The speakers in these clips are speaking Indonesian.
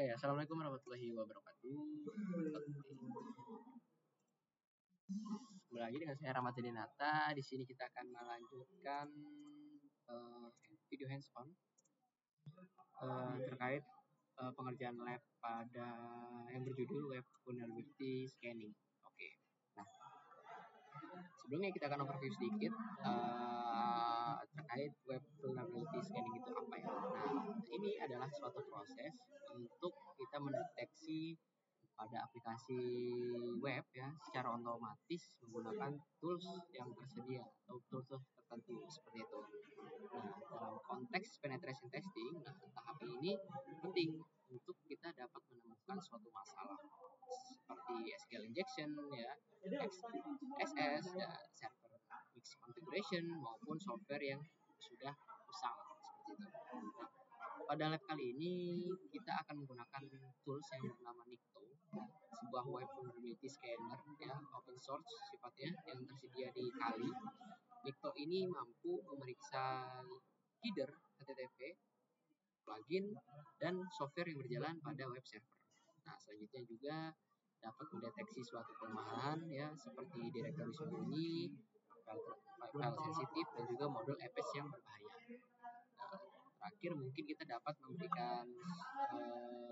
Oke, assalamualaikum warahmatullahi wabarakatuh. Kembali lagi dengan saya Rahmat Dinata. Di sini kita akan melanjutkan video hands-on terkait pengerjaan lab pada yang berjudul Web Vulnerability Scanning. Oke. Nah, sebelumnya kita akan overview sedikit terkait Web Vulnerability Scanning itu apa ya. Nah, ini adalah suatu proses untuk kita mendeteksi pada aplikasi web ya secara otomatis menggunakan tools yang tersedia atau tools tertentu seperti itu. Nah, dalam konteks penetration testing, tahap ini penting untuk kita dapat menemukan suatu masalah seperti SQL injection ya, XSS ya, server mix configuration maupun software yang sudah usang seperti itu. Nah, pada lab kali ini kita akan menggunakan tools yang bernama Nikto, sebuah web vulnerability scanner ya, open source sifatnya yang tersedia di Kali. Nikto ini mampu memeriksa header HTTP, plugin, dan software yang berjalan pada web server. Nah, selanjutnya juga dapat mendeteksi suatu kelemahan ya seperti direktori sembunyi, file sensitif, dan juga modul EPS yang berbahaya. Terakhir mungkin kita dapat memberikan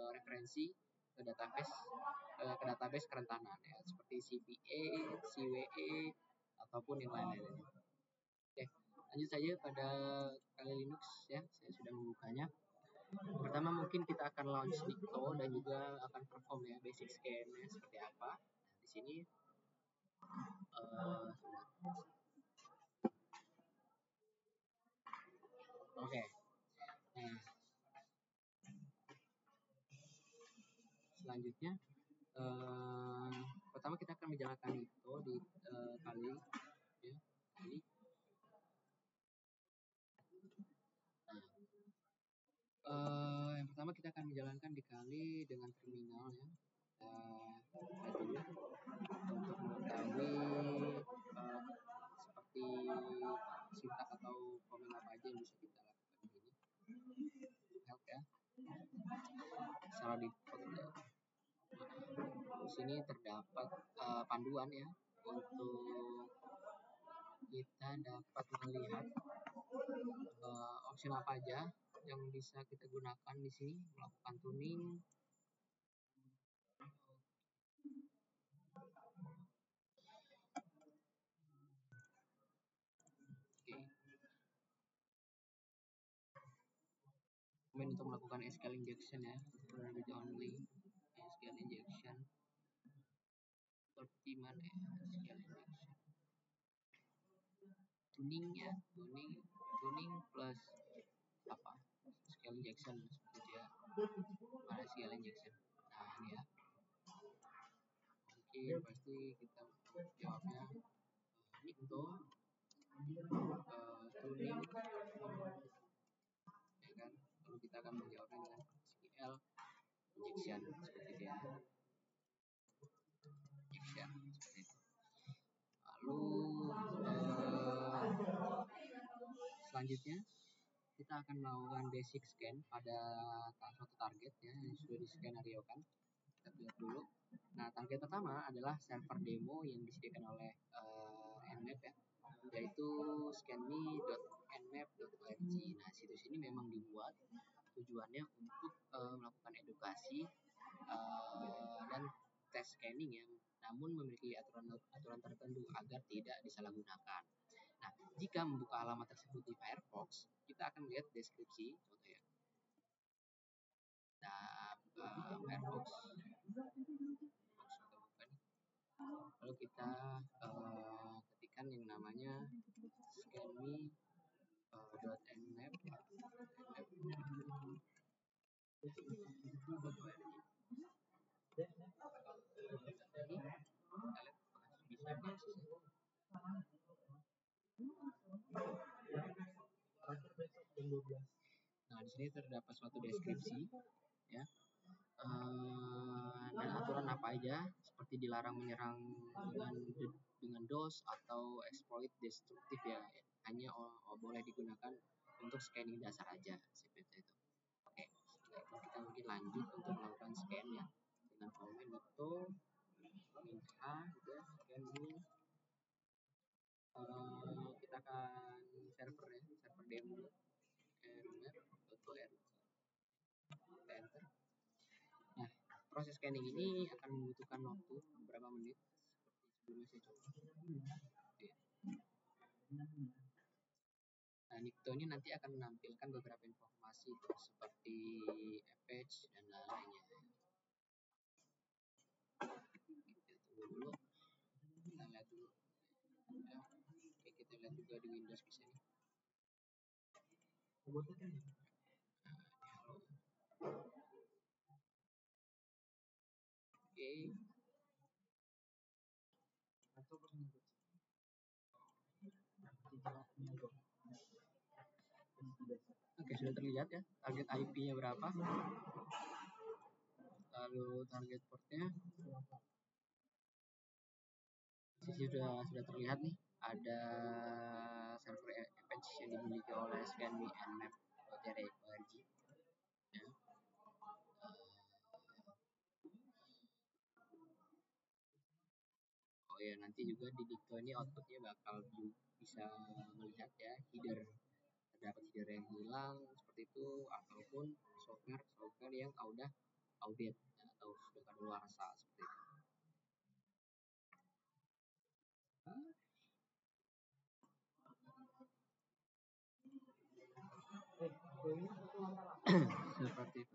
referensi ke database kerentanan ya seperti CVE, CWE ataupun yang lain-lainnya. Oke, lanjut saja pada Kali Linux ya, saya sudah membukanya. Pertama mungkin kita akan launch Nikto dan juga akan perform ya basic scan-nya seperti apa. Nah, di sini Oke. Nah, selanjutnya pertama kita akan menjalankan Nikto di Kali ya, Kali. Yang pertama kita akan menjalankan di Kali dengan terminal ya. Untuk mengetahui seperti sintak atau komen apa aja yang bisa kita lakukan di sini. Help ya. Salah di sini terdapat panduan ya untuk kita dapat melihat opsi apa aja yang bisa kita gunakan di sini, melakukan tuning. Kemudian untuk melakukan SQL injection ya, vulnerability only SQL injection. Seperti mana ya SQL injection? Tuning ya, tuning plus apa? SQL injection seperti itu ya. Mana SQL injection? Nah, ini ya. Oke, pasti kita jawabnya Nikto, tuning, ya kan? Lalu kita akan menjawabnya dengan SQL injection seperti itu ya. Injection seperti itu. Lalu selanjutnya kita akan melakukan basic scan pada suatu target ya yang sudah diskenariokan. Kita lihat dulu. Nah, target pertama adalah server demo yang disediakan oleh Nmap ya, yaitu scanme.nmap.org. Nah, situs ini memang dibuat tujuannya untuk melakukan edukasi dan tes scanning ya, namun memiliki aturan tertentu agar tidak disalahgunakan. Nah, jika membuka halaman tersebut di Firefox, kita akan melihat deskripsi contoh ya. Nah, Firefox lalu kita ketikkan yang namanya scanme.nmap. Nah, di sini terdapat suatu deskripsi ya. Dan aturan apa aja seperti dilarang menyerang dengan DOS atau exploit destruktif ya, hanya boleh digunakan untuk scanning dasar aja seperti itu. Oke, kita mungkin lanjut untuk melakukan scan ya dengan volume Nikto minha gitu ya, scan ini kita akan server demo rmap.r kita enter. Nah, proses scanning ini akan membutuhkan waktu beberapa menit seperti sebelumnya saya coba. Nah, Nikto ini nanti akan menampilkan beberapa informasi seperti FH dan lainnya. Kita tunggu dulu, kita lihat dulu. Ya. Oke, kita lihat juga di Windows bisa nih. Oke, sudah terlihat ya target IP-nya berapa, lalu target portnya sudah terlihat nih, ada server Apache yang dimiliki oleh scanme nmap.org ya. Oh ya, nanti juga di Nikto ini outputnya bakal bisa melihat ya terdapat header yang hilang seperti itu, ataupun software yang udah audit atau sudah kadaluarsa seperti itu. Seperti itu.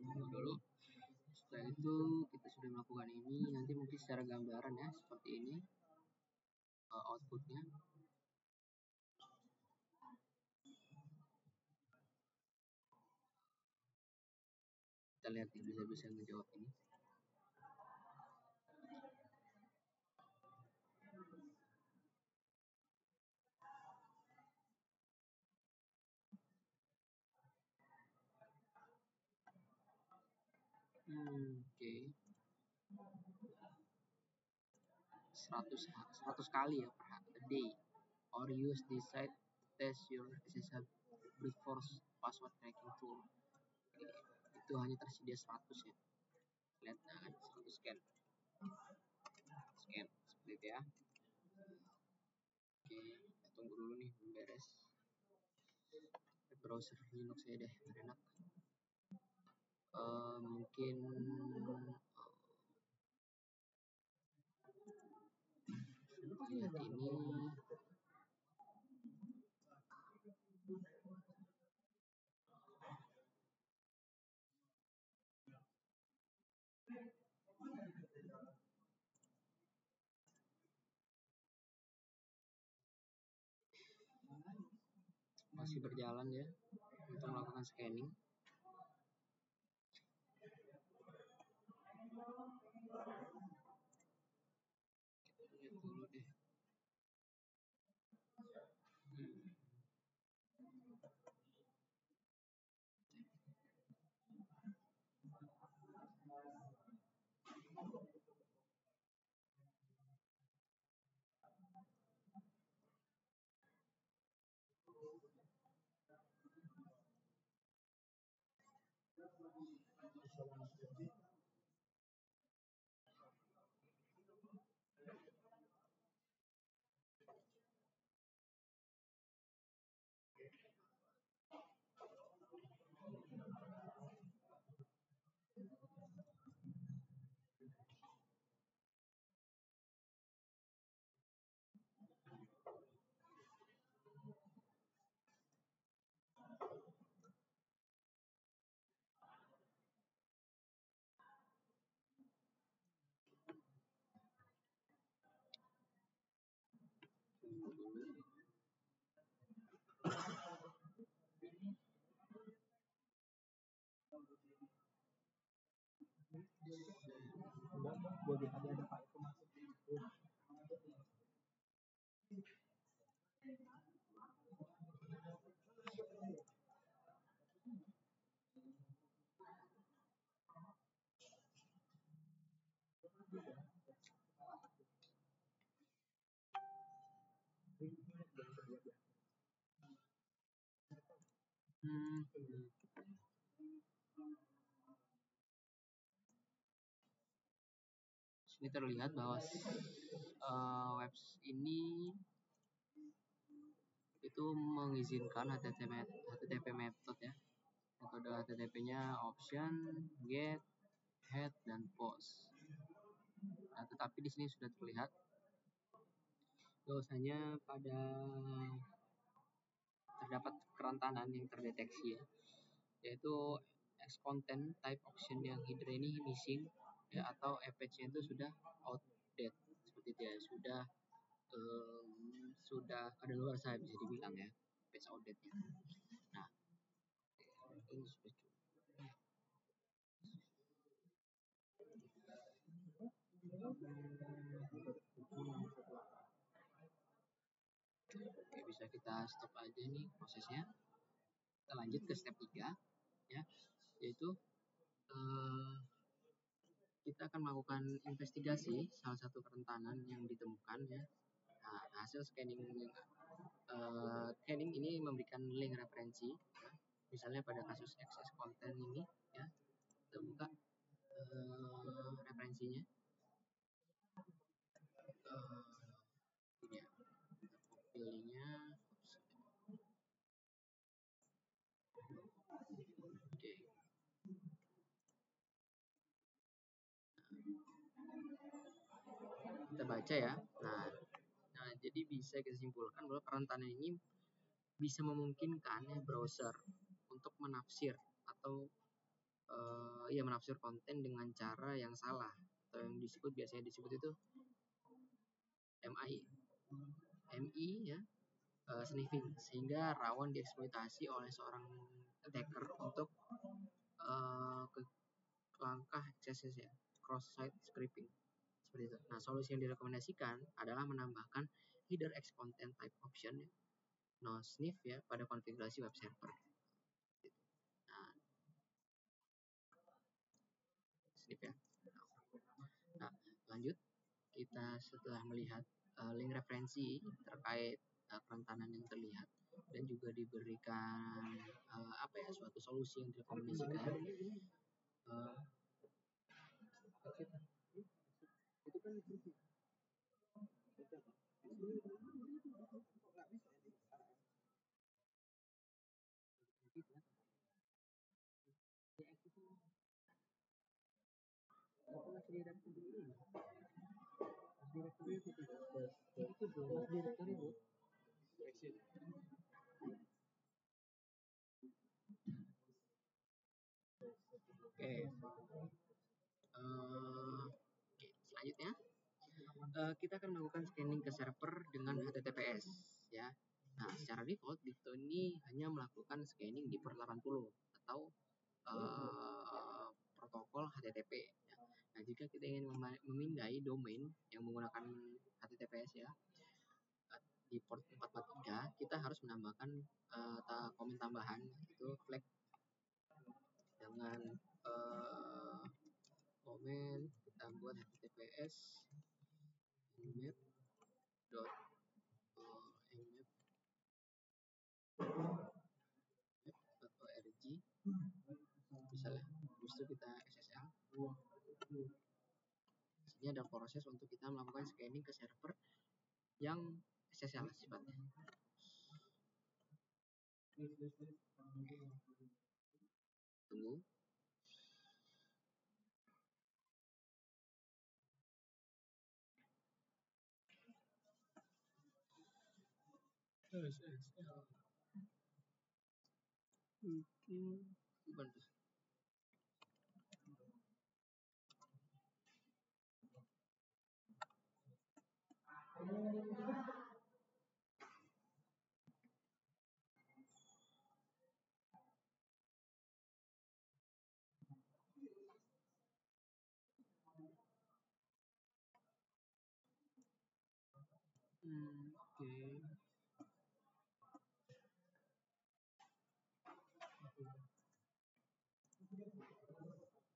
Dulu setelah itu kita sudah melakukan ini, nanti mungkin secara gambaran ya seperti ini outputnya. Kita lihat bisa menjawab ini. Oke. 100 kali ya per day, or use this site to test your SSH brute force password cracking tool. Itu hanya tersedia 100 ya. Lihat kan 100 scan seperti itu ya. Oke, kita tunggu dulu nih beres. Browser Linux ya deh, enak. Mungkin lihat ini. Masih berjalan ya untuk melakukan scanning. Lihat dulu deh. Hmm, Sini terlihat bahwa webs ini itu mengizinkan HTTP method ya. Metode HTTP-nya option, get, head, dan post. Nah, tetapi di sini sudah terlihat bahwasanya terdapat kerentanan yang terdeteksi ya, yaitu content type option yang hidden ini missing ya, atau FH-nya itu sudah outdated seperti itu ya, sudah kadaluarsa bisa dibilang ya, page outdated-nya. Nah, ini sudah Oke, bisa kita stop aja nih prosesnya. Kita lanjut ke step 3 ya, yaitu kita akan melakukan investigasi salah satu kerentanan yang ditemukan ya. Nah, hasil scanning ini memberikan link referensi ya. Misalnya pada kasus access content ini ya, kita buka referensinya. Ini ya, kita linknya. Oke. Kita baca ya. Nah, jadi bisa kita simpulkan bahwa kerentanan ini bisa memungkinkan ya browser untuk menafsir atau menafsir konten dengan cara yang salah, atau yang biasanya disebut itu MI ya, sniffing, sehingga rawan dieksploitasi oleh seorang attacker untuk ke langkah XSS ya, cross-site scraping seperti itu. Nah, solusi yang direkomendasikan adalah menambahkan header X content type option ya, no sniff ya, pada konfigurasi web server. Nah, sniff ya. Nah, lanjut kita setelah melihat link referensi terkait kerentanan yang terlihat dan juga diberikan suatu solusi yang direkomendasikan. Oke, selanjutnya kita akan melakukan scanning ke server dengan HTTPS ya. Nah, secara default Dikto ini hanya melakukan scanning di port 80 atau protokol HTTP ya. Nah, jika kita ingin memindai domain yang menggunakan HTTPS ya, di port 443 kita harus menambahkan komen tambahan, itu flag dengan komen kita buat https mmap.org misalnya, habis itu kita SSL. Ini ada proses untuk kita melakukan scanning ke server yang SSL sifatnya. Tunggu.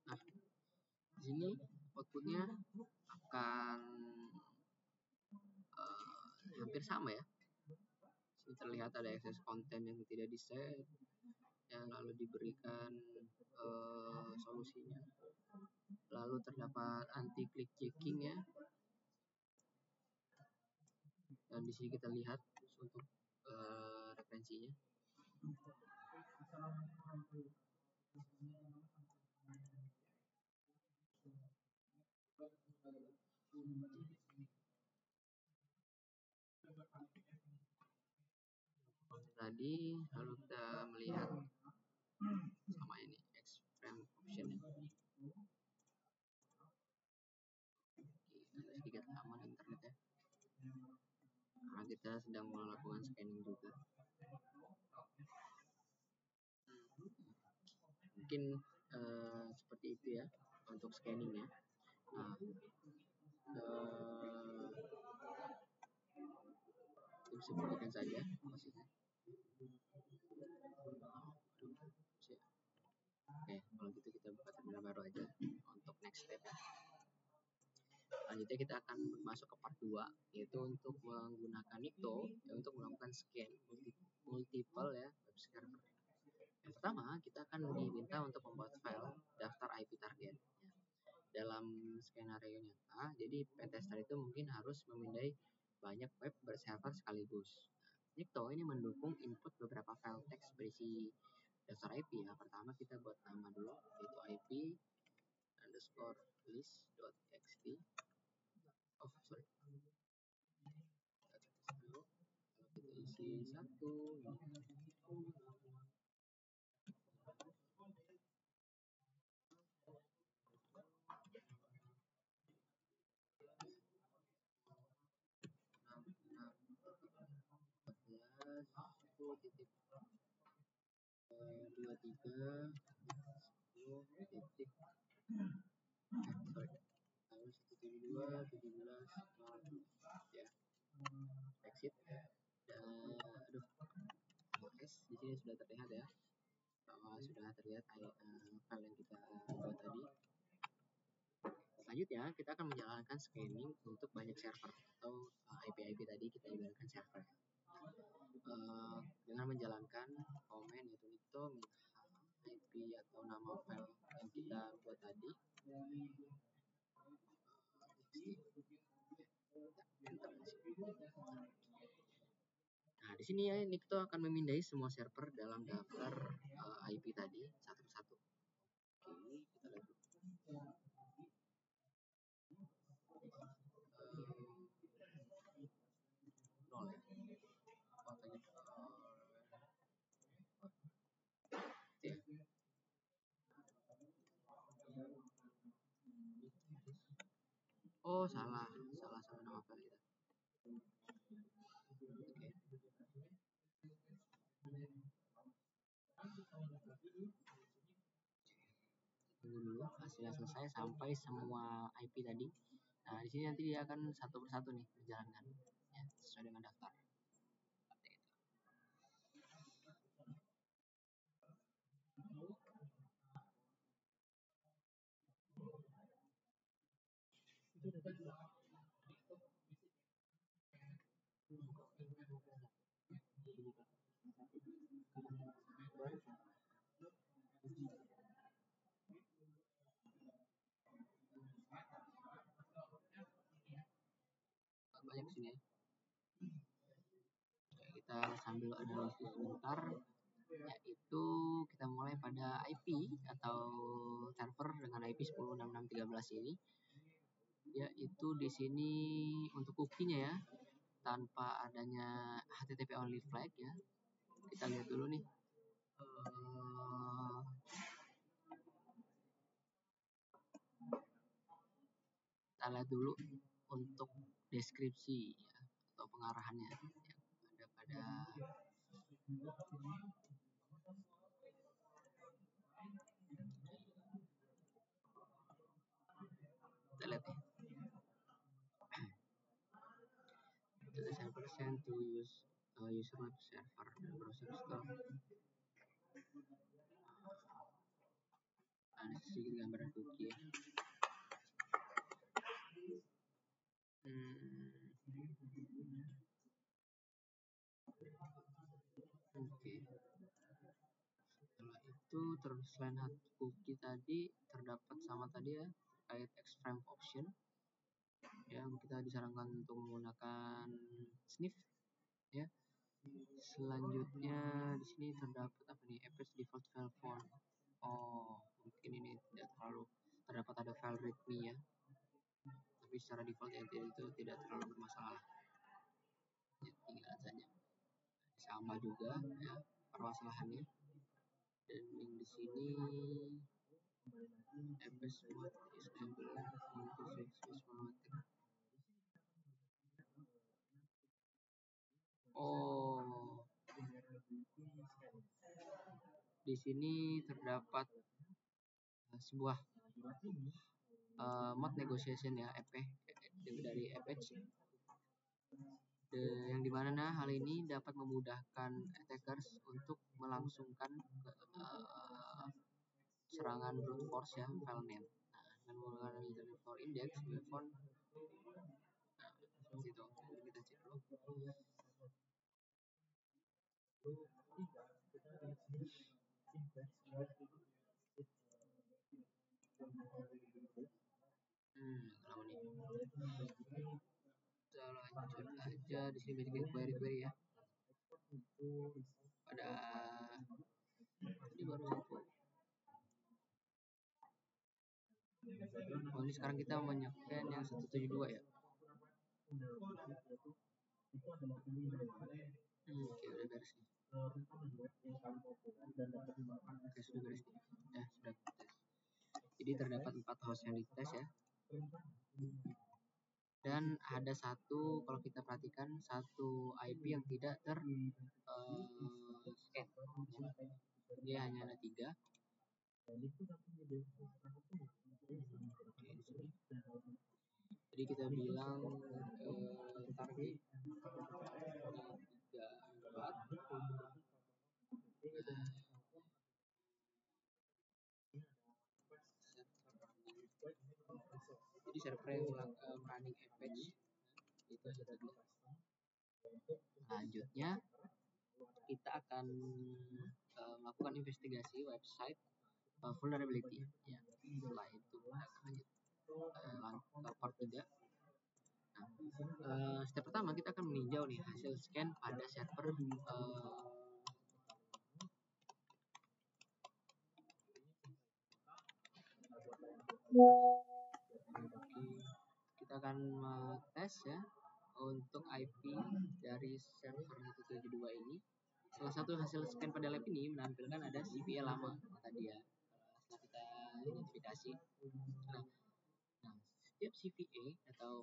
Nah, di sini outputnya akan hampir sama ya. Sini terlihat ada access content yang tidak di set, ya, lalu diberikan solusinya, lalu terdapat anti click checking ya, dan di sini kita lihat untuk referensinya. Tadi lalu kita melihat sama ini X-frame option. Ada sedikit aman internet ya, karena kita sedang melakukan scanning juga. Mungkin seperti itu ya untuk scanning ya. Nah, sepertikan saja posisinya. Oke, kalau gitu kita buka terminal baru aja untuk next step ya. Selanjutnya kita akan masuk ke part 2, yaitu untuk menggunakan Nikto ya, untuk melakukan scan multiple ya web server. Yang pertama, kita akan diminta untuk membuat file daftar IP target. Dalam skenario nyata, jadi pentester itu mungkin harus memindai banyak web berserver sekaligus. Nikto ini mendukung input beberapa file teks berisi daftar IP ya. Pertama kita buat nama dulu, yaitu IP underscore list.txt. Oh sorry, kalau kita isi 1 titik 23 10 titik sorry 172 17 ya, exit. Dan aduh, S di sini sudah terlihat ya, sudah terlihat file yang kita buat tadi. Selanjutnya kita akan menjalankan scanning untuk banyak server atau IP tadi kita ibaratkan server. Dengan menjalankan komen yaitu Nikto IP atau nama file yang kita buat tadi. Nah, di sini ya Nikto akan memindai semua server dalam daftar IP tadi satu persatu. Oke, kita lihat dulu. Nol ya. Oh salah nama file kita. Tunggu dulu hasilnya selesai sampai semua IP tadi. Nah di sini nanti dia akan satu persatu nih menjalankan ya, sesuai dengan daftar. Banyak sini ya. Kita sambil analisis sebentar, yaitu kita mulai pada IP atau server dengan IP 10.66.13 ini, yaitu di sini untuk cookie-nya ya, tanpa adanya HTTP only flag ya. Kita lihat dulu nih. Kita lihat dulu untuk deskripsi ya, atau pengarahannya yang ada pada kita lihat ya. The server sent to user web server browser store. Ada sedikit gambaran cookie ya. Oke. Setelah itu selain hard cookie tadi terdapat sama tadi ya terkait extreme option ya, kita disarankan untuk menggunakan sniff ya. Selanjutnya di sini terdapat apa nih, Apex default file font. Oh, mungkin ini tidak terlalu terdapat ada file readme ya, tapi secara default ya itu tidak terlalu bermasalah ya, tinggal saja sama juga ya permasalahannya. Dan yang di sini Apex mode is able to fix problematic. Oh, di sini terdapat sebuah mode negotiation ya, dari Apex yang dimana hal ini dapat memudahkan attackers untuk melangsungkan serangan brute force ya, filenet. Nah, dengan menggunakan internet for index, weapon, nah, seperti itu. Kita cek dulu. Lama nih. Kita lanjut aja di sini basic query ya. Pada ini baru satu. Oh, ini sekarang kita menyekan yang 172 ya. Oke, udah beres nih. Oke, sudah beres nih. Ya, sudah tes. Jadi terdapat 4 host yang dites ya. Dan ada satu, kalau kita perhatikan, satu IP yang tidak scan. Dia hanya ada 3. Jadi kita bilang target 3, 4. Jadi server yang running Apex itu tadi. Selanjutnya kita akan melakukan investigasi website vulnerability ya. Setelah itu kita akan lanjut ke part 3. Nah, step pertama kita akan meninjau nih hasil scan pada server kita akan tes ya untuk IP dari server 172 ini. Salah satu hasil scan pada lab ini menampilkan ada CVE lama tadi ya, setelah kita identifikasi. Nah, setiap CVE atau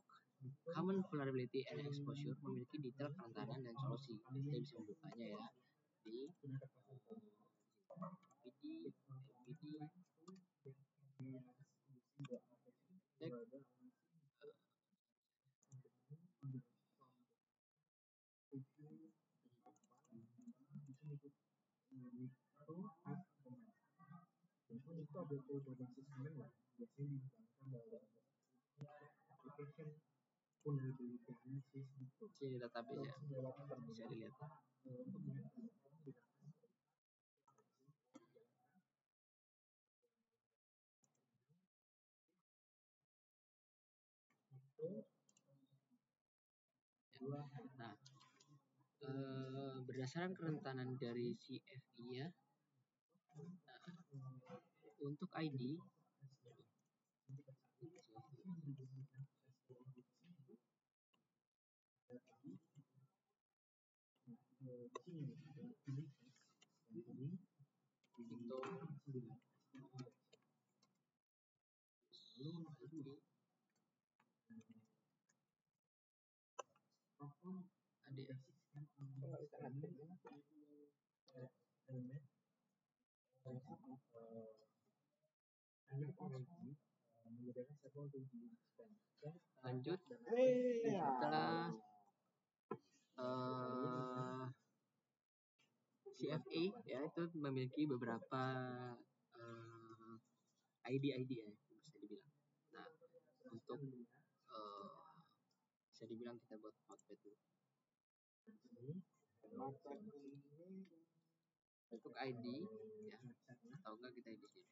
Common Vulnerability and Exposure memiliki detail kerentanan dan solusi. Kita bisa membukanya ya di sini database ya, bisa dilihat. Nah, berdasarkan kerentanan dari CFE ya, untuk ID lanjut setelah CFA ya itu memiliki beberapa ID ya bisa dibilang. Nah, untuk bisa dibilang kita buat notepad dulu. Untuk ID ya, atau enggak kita di sini.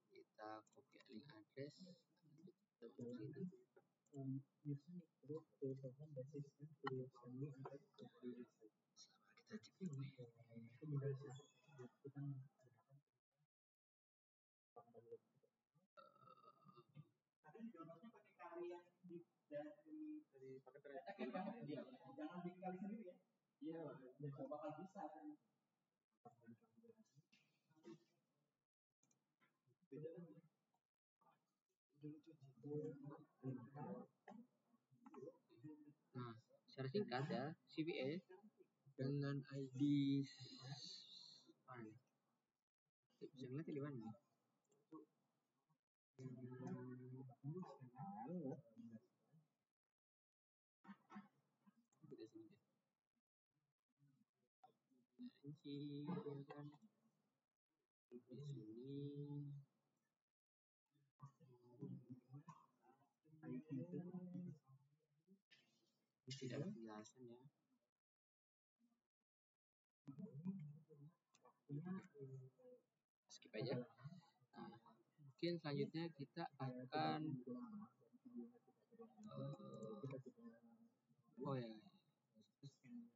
Kita copy link address, kita masuk sini. Kita cek dulu ya. Nah, secara singkat ya, CVA dengan ID mana nih? Bisa ngeliat di mana nih? Kita sini deh. Kunci ya kan. Di sini. Tidak ada penjelasan ya. Skip aja. Nah, mungkin selanjutnya kita akan oh ya sini.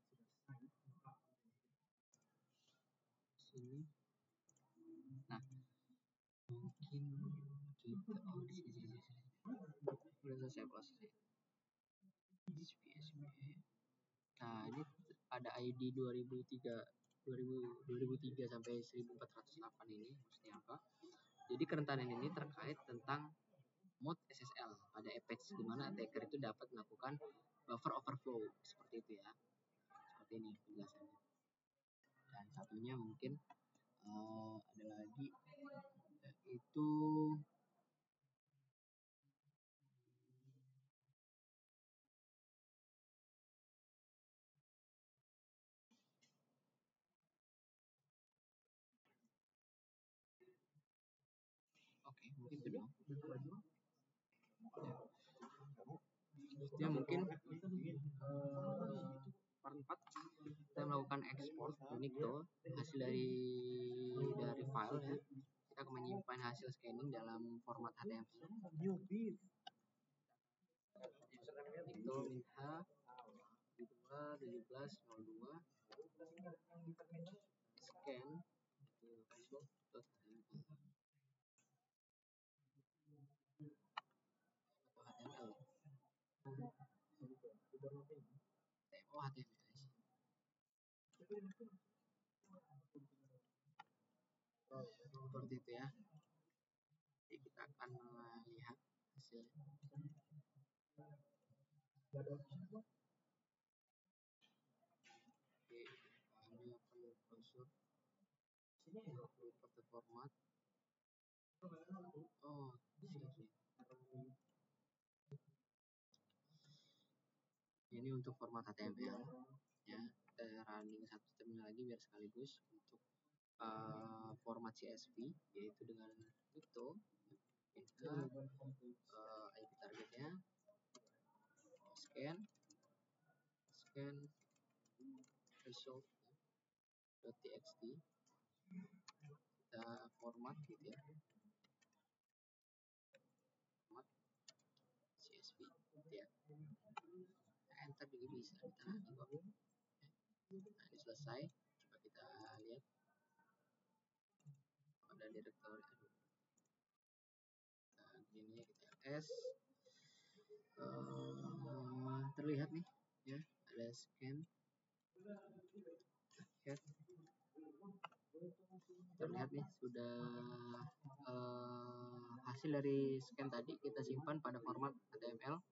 Nah, mungkin kita di sini. Udah selesai proses. Nah, ini ada ID 2003 sampai 1408 ini maksudnya apa? Jadi kerentanan ini terkait tentang mode SSL pada Apex, di mana attacker itu dapat melakukan buffer overflow seperti itu ya. Seperti ini penjelasannya. Dan satunya mungkin ada lagi yaitu oke, mungkin itu dong. Ya mungkin part 4 kita melakukan ekspor Nikto hasil dari file ya. Kita akan menyimpan hasil scanning dalam format HTML. Nikto minha 1702 scan facebook.html seperti itu ya. Jadi kita akan melihat hasilnya. Oke, hanya perlu browser seperti format. Oh, sini. Ini untuk format HTML ya. Kita running satu terminal lagi biar sekaligus untuk format CSV yaitu dengan itu IP targetnya scan result .txt kita format gitu ya, format CSV gitu ya. Enter juga bisa ditahan juga. Nah, ini selesai. Coba kita lihat pada direktori ini kita S terlihat nih ya, ada scan head terlihat nih sudah hasil dari scan tadi kita simpan pada format HTML.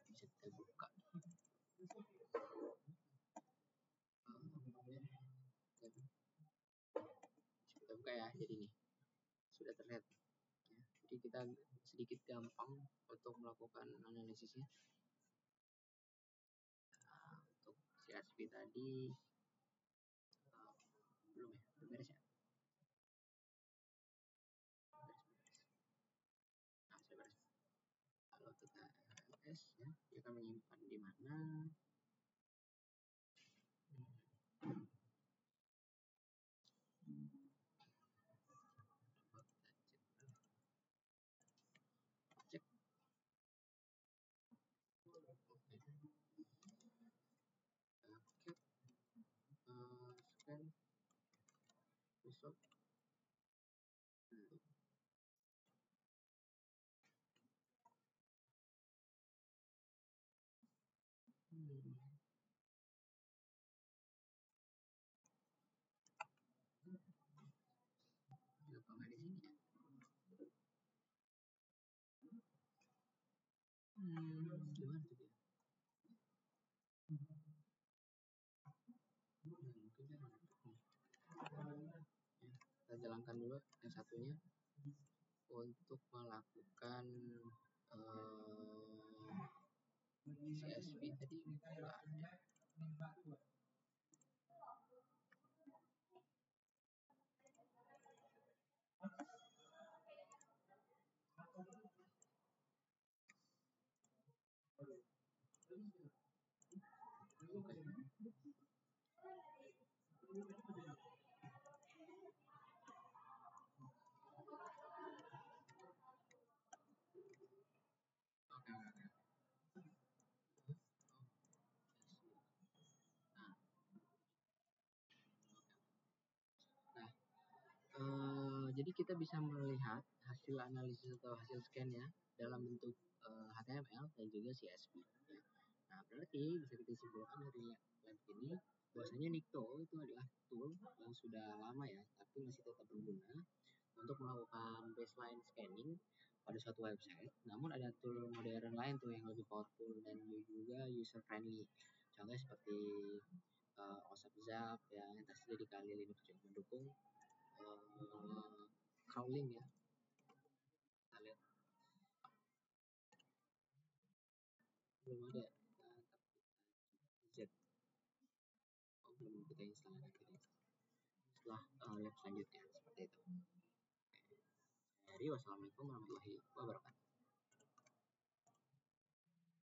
Bisa kita buka. Kita buka ya, jadi nih sudah terlihat ya. Jadi kita sedikit gampang untuk melakukan analisisnya. Nah, untuk CSV tadi belum ya, belum beres ya. Nah, sudah beres. Kalau kita S ya, kita menyimpan di mana. Cek. Scan result. Kenapa nggak di sini ya? Gimana tuh dia? Mungkin dia nggak dukung. Ya, kita jalankan dulu yang satunya untuk melakukan CSV tadi nggak ada. Jadi kita bisa melihat hasil analisis atau hasil scan ya dalam bentuk HTML dan juga CSV. Ya. Nah, berarti bisa kita simpulkan dari lab ini bahwasanya Nikto itu adalah tool yang sudah lama ya, tapi masih tetap berguna untuk melakukan baseline scanning pada suatu website. Namun ada tool modern lain tuh yang lebih powerful dan juga user friendly. Contohnya seperti OSAP Zap ya, yang tersedia di Kali Linux juga mendukung crawling ya. Kita lihat belum ada. Z. Belum kita install nanti setelah lab selanjutnya seperti itu. Jadi wassalamualaikum warahmatullahi wabarakatuh.